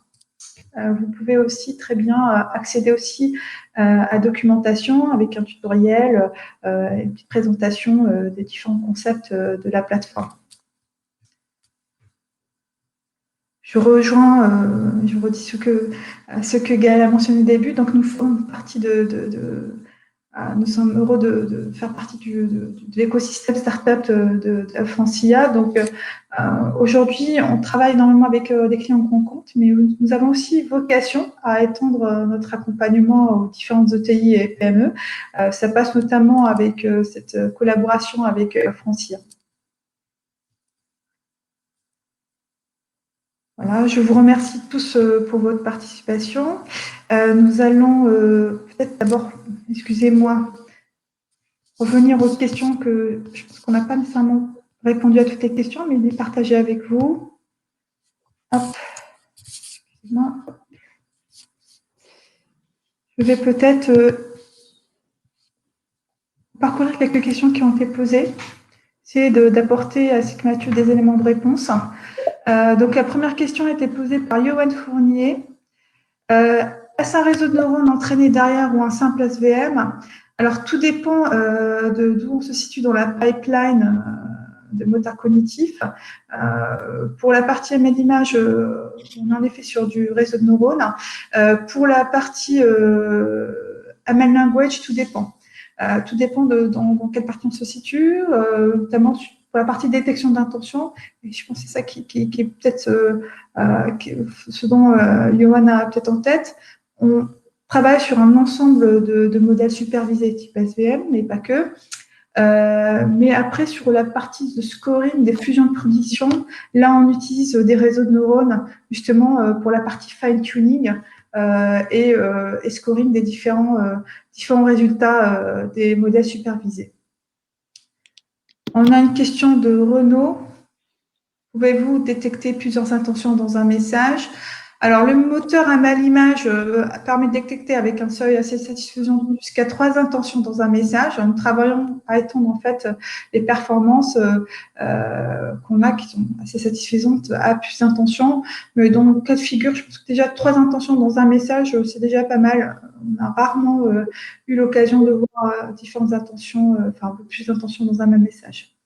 Vous pouvez aussi très bien accéder aussi à documentation avec un tutoriel, une petite présentation des différents concepts de la plateforme. Je redis ce que Gaëlle a mentionné au début. Donc, nous faisons partie nous sommes heureux de faire partie de l'écosystème startup de Francia. Donc, aujourd'hui, on travaille énormément avec des clients grands comptes, mais nous avons aussi vocation à étendre notre accompagnement aux différentes ETI et PME. Ça passe notamment avec cette collaboration avec Francia. Voilà, je vous remercie tous pour votre participation. Nous allons peut-être d'abord, excusez-moi, revenir aux questions que je pense qu'on n'a pas nécessairement répondu à toutes les questions, mais les partager avec vous. Hop. Excusez-moi. Je vais peut-être parcourir quelques questions qui ont été posées, essayer d'apporter à ce Mathieu des éléments de réponse. Donc, la première question a été posée par Johan Fournier. Est-ce un réseau de neurones entraîné derrière ou un simple SVM? Alors, tout dépend d'où on se situe dans la pipeline de moteurs cognitifs. Pour la partie ML image, on est en effet sur du réseau de neurones. Pour la partie ML language, tout dépend. Tout dépend dans quelle partie on se situe, notamment pour la partie détection d'intention. Et je pense que c'est ça qui est peut-être ce dont Johan a peut-être en tête. On travaille sur un ensemble de modèles supervisés type SVM, mais pas que. Mais après, sur la partie de scoring des fusions de prédiction, là, on utilise des réseaux de neurones justement pour la partie fine-tuning et scoring des différents résultats des modèles supervisés. On a une question de Renaud. Pouvez-vous détecter plusieurs intentions dans un message? Alors, le moteur ML image permet de détecter avec un seuil assez satisfaisant jusqu'à 3 intentions dans un message. Nous travaillons à étendre en fait les performances qu'on a qui sont assez satisfaisantes à plus d'intentions. Mais dans le cas de figure, je pense que déjà 3 intentions dans un message, c'est déjà pas mal. On a rarement eu l'occasion de voir différentes intentions, enfin un peu plus d'intentions dans un même message.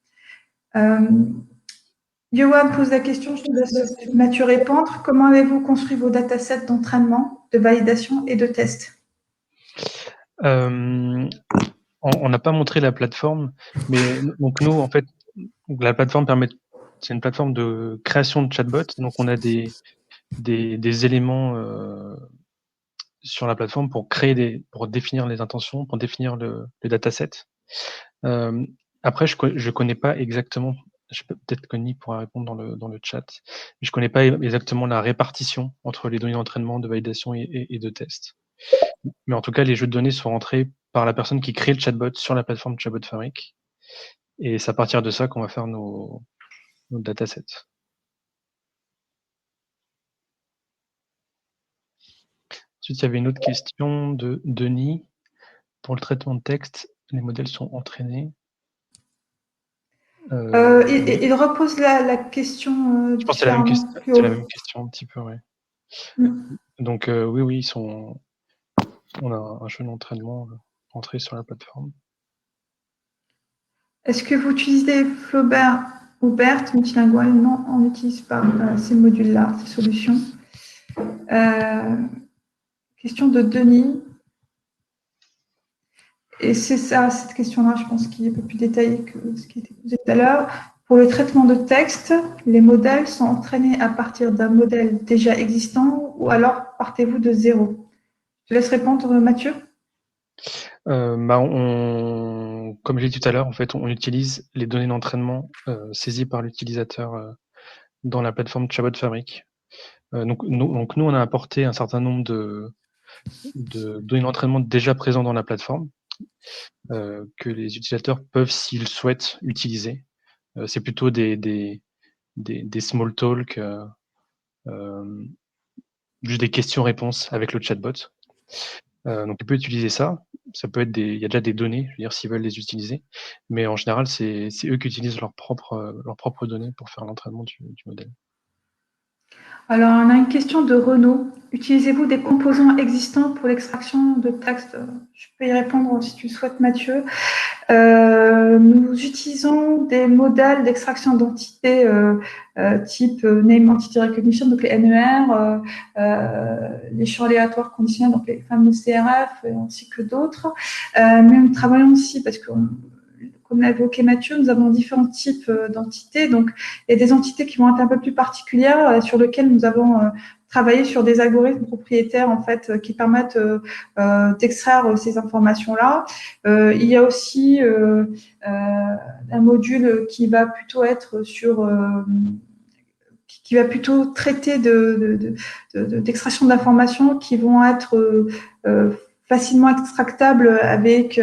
Johan pose la question, je te laisse Mathieu répondre. Comment avez-vous construit vos datasets d'entraînement, de validation et de test? On n'a pas montré la plateforme, mais donc nous, en fait, la plateforme c'est une plateforme de création de chatbots. Donc, on a des éléments sur la plateforme pour pour définir les intentions, pour définir le dataset. Après, je connais pas exactement. Peut-être que Connie pourra répondre dans le chat. Mais je connais pas exactement la répartition entre les données d'entraînement, de validation et de test. Mais en tout cas, les jeux de données sont rentrés par la personne qui crée le chatbot sur la plateforme Chatbot Fabric. Et c'est à partir de ça qu'on va faire nos datasets. Ensuite, il y avait une autre question de Denis. Pour le traitement de texte, les modèles sont entraînés. Il repose la question je pense que c'est la même question. C'est la même question un petit peu, oui. Donc oui, on a un jeu d'entraînement rentré sur la plateforme. Est-ce que vous utilisez Flaubert ou BERT multilingual? Non, on n'utilise pas ces modules-là, ces solutions. Question de Denis. Et c'est ça, cette question-là, je pense qu'il est un peu plus détaillée que ce qui a été posé tout à l'heure. Pour le traitement de texte, les modèles sont entraînés à partir d'un modèle déjà existant ou alors partez-vous de zéro? Je te laisse répondre, Mathieu. Comme j'ai dit tout à l'heure, en fait, on utilise les données d'entraînement saisies par l'utilisateur dans la plateforme Chabot Fabric. Donc nous, on a apporté un certain nombre de données d'entraînement déjà présentes dans la plateforme que les utilisateurs peuvent, s'ils souhaitent, utiliser. C'est plutôt des small talk, juste des questions-réponses avec le chatbot. Donc, on peut utiliser ça. Ça peut être il y a déjà des données, je veux dire, s'ils veulent les utiliser. Mais en général, c'est eux qui utilisent leurs propres données pour faire l'entraînement du modèle. Alors, on a une question de Renaud. Utilisez-vous des composants existants pour l'extraction de texte? Je peux y répondre si tu le souhaites, Mathieu. Nous utilisons des modèles d'extraction d'entités type Name Entity Recognition, donc les NER, les champs aléatoires conditionnels, donc les fameux CRF, ainsi que d'autres. Mais nous travaillons aussi, parce que, comme l'a évoqué Mathieu, nous avons différents types d'entités. Donc, il y a des entités qui vont être un peu plus particulières, sur lesquelles nous avons travaillé sur des algorithmes propriétaires en fait qui permettent d'extraire ces informations-là. Il y a aussi un module qui va plutôt être sur qui va plutôt traiter d'extraction d'informations qui vont être facilement extractables avec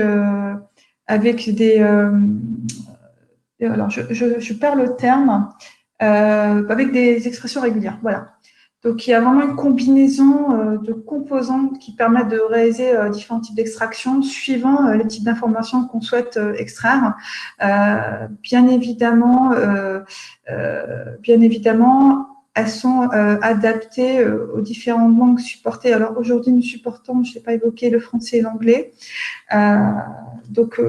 des alors je perds le terme avec des expressions régulières. Voilà. Donc, il y a vraiment une combinaison de composants qui permettent de réaliser différents types d'extraction suivant les types d'informations qu'on souhaite extraire. Bien évidemment, elles sont adaptées aux différentes langues supportées. Alors, aujourd'hui, nous supportons, je n'ai pas évoqué, le français et l'anglais. Donc,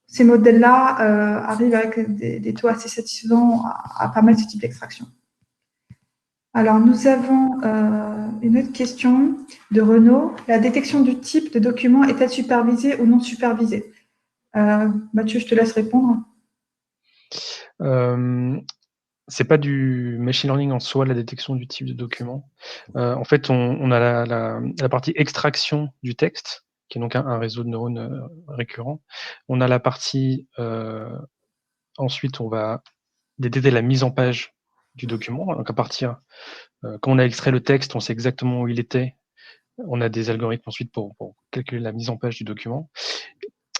ces modèles-là arrivent avec des taux assez satisfaisants à permettre ce type d'extraction. Alors, nous avons une autre question de Renaud. La détection du type de document est-elle supervisée ou non supervisée? Mathieu, je te laisse répondre. C'est pas du machine learning en soi, la détection du type de document. En fait, on a la partie extraction du texte, qui est donc un réseau de neurones récurrent. On a la partie, ensuite, on va détecter la mise en page du document. Donc, à partir, quand on a extrait le texte, on sait exactement où il était. On a des algorithmes ensuite pour calculer la mise en page du document.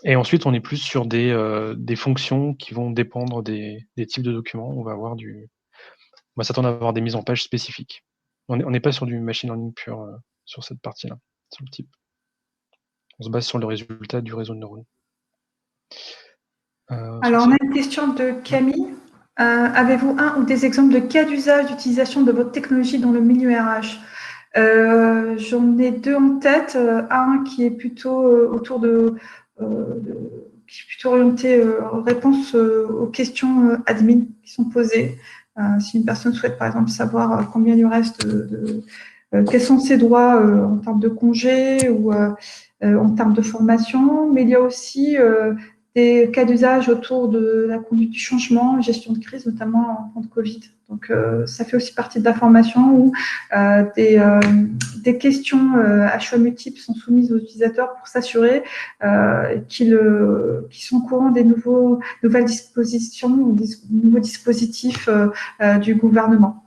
Et ensuite, on est plus sur des fonctions qui vont dépendre des types de documents. On va s'attendre à avoir des mises en page spécifiques. On n'est pas sur du machine learning pur sur cette partie-là, sur le type. On se base sur le résultat du réseau de neurones. Alors, on a une question de Camille. Avez-vous un ou des exemples de cas d'usage d'utilisation de votre technologie dans le milieu RH? J'en ai deux en tête. Un qui est plutôt autour qui est plutôt orienté réponse aux questions admin qui sont posées. Si une personne souhaite, par exemple, savoir combien il lui reste quels sont ses droits en termes de congés ou en termes de formation, mais il y a aussi des cas d'usage autour de la conduite du changement, gestion de crise, notamment en temps de Covid. Donc, ça fait aussi partie de la formation où des questions à choix multiples sont soumises aux utilisateurs pour s'assurer qu'ils sont au courant des nouvelles dispositions ou des nouveaux dispositifs du gouvernement.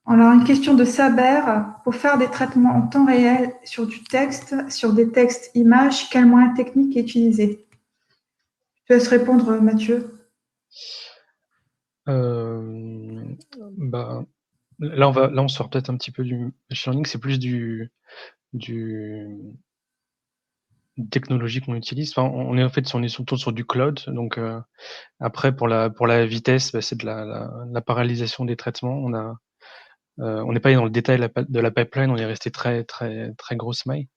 Alors, une question de Saber. Pour faire des traitements en temps réel sur du texte, sur des textes images, quel moyen technique est utilisé? Je te laisse répondre, Mathieu. Là, on sort peut-être un petit peu du machine learning, c'est plus du technologie qu'on utilise. Enfin, on est surtout sur du cloud. Donc après, pour la vitesse, c'est de la parallélisation des traitements. On n'est pas dans le détail de la pipeline, on est resté très très très grosse maille,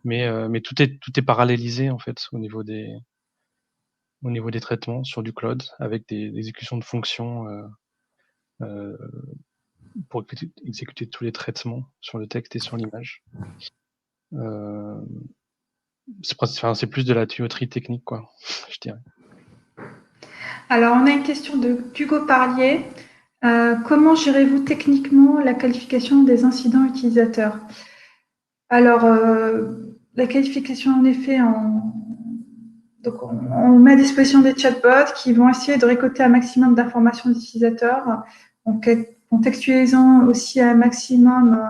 mais tout est parallélisé en fait au niveau des traitements sur du cloud avec des exécutions de fonctions pour exécuter tous les traitements sur le texte et sur l'image. c'est plus de la tuyauterie technique, quoi, je dirais. Alors, on a une question d'Hugo Parlier. Comment gérez-vous techniquement la qualification des incidents utilisateurs? Alors, la qualification, en effet, donc on met à disposition des chatbots qui vont essayer de récolter un maximum d'informations des utilisateurs, en contextualisant aussi un maximum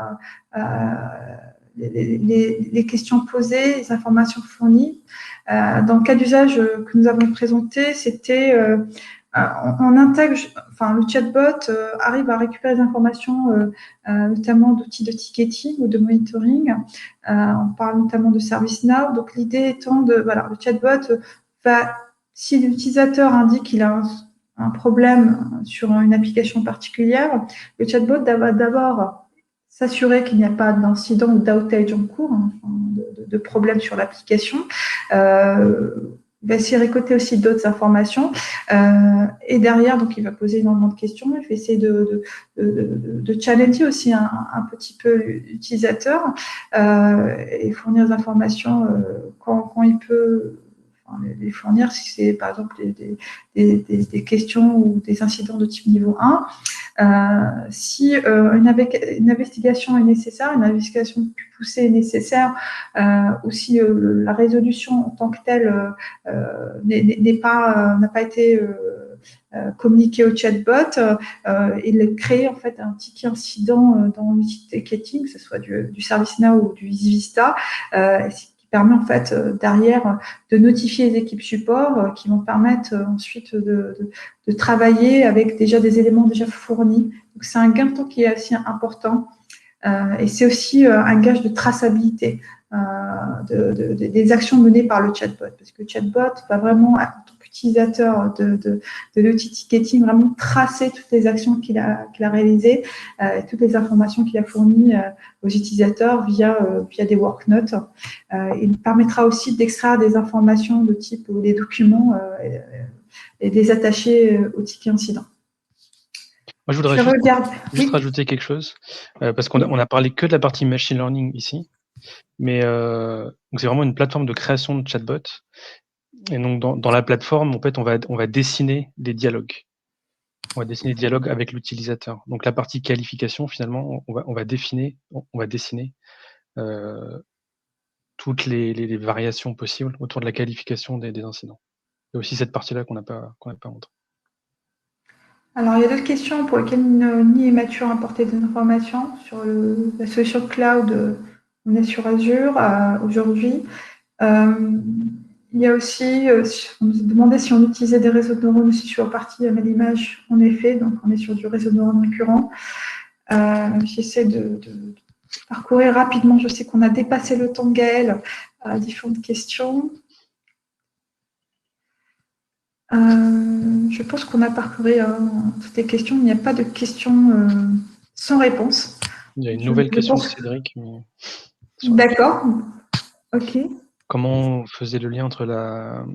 les questions posées, les informations fournies. Dans le cas d'usage que nous avons présenté, c'était on intègre, enfin le chatbot arrive à récupérer des informations, notamment d'outils de ticketing ou de monitoring. On parle notamment de ServiceNow. Donc l'idée étant voilà, le chatbot va, si l'utilisateur indique qu'il a un problème sur une application particulière, le chatbot va d'abord s'assurer qu'il n'y a pas d'incident ou d'outage en cours, hein, de problème sur l'application. Il va essayer de récolter aussi d'autres informations. Et derrière, donc, il va poser énormément de questions. Il va essayer de challenger aussi un petit peu l'utilisateur et fournir des informations quand il peut. Enfin, les fournir si c'est par exemple des questions ou des incidents de type niveau 1. Si une investigation est nécessaire, une investigation plus poussée est nécessaire, ou si la résolution en tant que telle n'a pas été communiquée au chatbot, il crée en fait un ticket incident dans l'outil de ticketing, que ce soit du ServiceNow ou du EasyVista, qui permet en fait derrière de notifier les équipes support qui vont permettre ensuite de travailler avec déjà des éléments déjà fournis. Donc c'est un gain de temps qui est assez important et c'est aussi un gage de traçabilité des actions menées par le chatbot, parce que le chatbot va vraiment, en tant qu'utilisateur de l'outil ticketing, vraiment tracer toutes les actions qu'il a réalisées et toutes les informations qu'il a fournies aux utilisateurs via des work notes. Il permettra aussi d'extraire des informations de type des documents et les attacher au ticket incident. Moi, je voudrais juste rajouter quelque chose, parce qu'on a parlé que de la partie machine learning ici, mais donc c'est vraiment une plateforme de création de chatbots. Et donc, dans la plateforme, en fait, on va dessiner des dialogues. On va dessiner des dialogues avec l'utilisateur. Donc, la partie qualification, finalement, on va dessiner toutes les variations possibles autour de la qualification des incidents. Il y a aussi cette partie-là qu'on n'a pas montrée. Alors, il y a d'autres questions pour lesquelles Ni et Mathieu ont apporté des informations sur la solution cloud. On est sur Azure aujourd'hui. Il y a aussi, on nous demandait si on utilisait des réseaux de neurones aussi sur la partie l'image. En effet, donc on est sur du réseau de neurones récurrent. J'essaie de parcourir rapidement. Je sais qu'on a dépassé le temps, Gaël, à différentes questions. Je pense qu'on a parcouru toutes les questions. Il n'y a pas de questions sans réponse. Il y a une nouvelle question de Cédric. D'accord. OK. Comment on faisait le lien entre la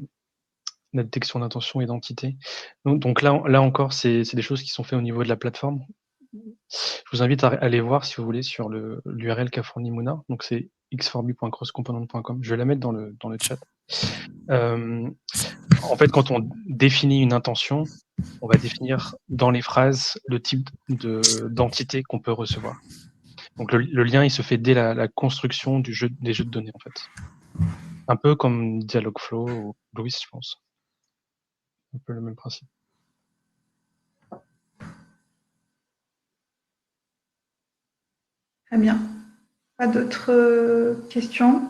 détection d'intention et d'identité? Donc là encore, c'est des choses qui sont faites au niveau de la plateforme. Je vous invite à aller voir, si vous voulez, sur l'URL qu'a fourni Mouna. Donc c'est x4b.crosscomponent.com. Je vais la mettre dans le chat. En fait, quand on définit une intention, on va définir dans les phrases le type d'entité qu'on peut recevoir. Donc le lien, il se fait dès la construction des jeux de données, en fait. Un peu comme Dialogflow ou Louis, je pense. Un peu le même principe. Très bien. Pas d'autres questions.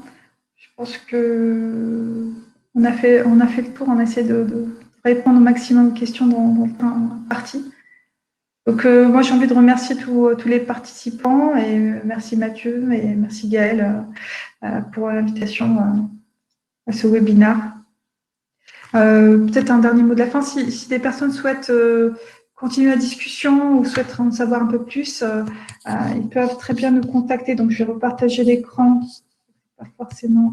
Je pense que on a fait le tour. On a essayé de répondre au maximum de questions dans le temps imparti. Donc, moi, j'ai envie de remercier tous les participants et merci Mathieu et merci Gaël pour l'invitation à ce webinaire. Peut-être un dernier mot de la fin. Si des personnes souhaitent continuer la discussion ou souhaitent en savoir un peu plus, ils peuvent très bien nous contacter. Donc, je vais repartager l'écran. Pas forcément.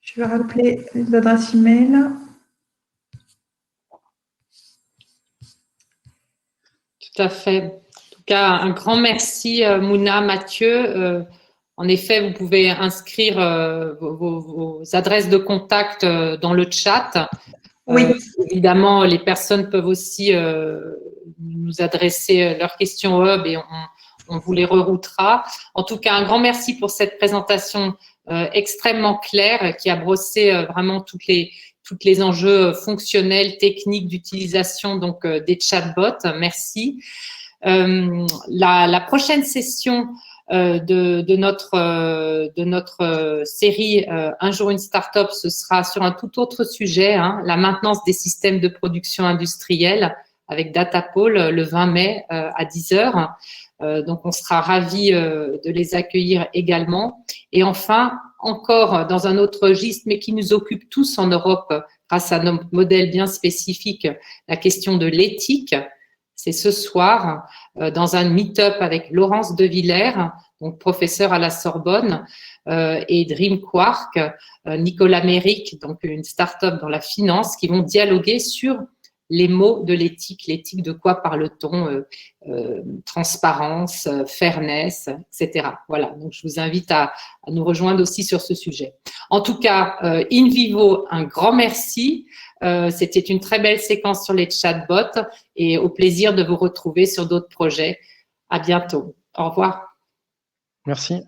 Je vais rappeler l'adresse email. Tout à fait. En tout cas, un grand merci, Mouna, Mathieu. En effet, vous pouvez inscrire vos adresses de contact dans le chat. Oui. Évidemment, les personnes peuvent aussi nous adresser leurs questions au hub et on vous les reroutera. En tout cas, un grand merci pour cette présentation extrêmement claire qui a brossé vraiment tous les enjeux fonctionnels, techniques d'utilisation donc des chatbots. Merci. La prochaine session de notre série Un jour une start-up, ce sera sur un tout autre sujet, hein, la maintenance des systèmes de production industrielle avec Datapole le 20 mai à 10 h. Donc, on sera ravis de les accueillir également. Et enfin, encore dans un autre registre, mais qui nous occupe tous en Europe grâce à nos modèles bien spécifiques, la question de l'éthique. C'est ce soir dans un meet-up avec Laurence De Villers, donc professeure à la Sorbonne, et Dream Quark, Nicolas Méric, donc une start-up dans la finance, qui vont dialoguer sur les mots de l'éthique. L'éthique, de quoi parle-t-on? Transparence, fairness, etc. Voilà, donc je vous invite à nous rejoindre aussi sur ce sujet. En tout cas, in vivo, un grand merci. C'était une très belle séquence sur les chatbots et au plaisir de vous retrouver sur d'autres projets. À bientôt. Au revoir. Merci.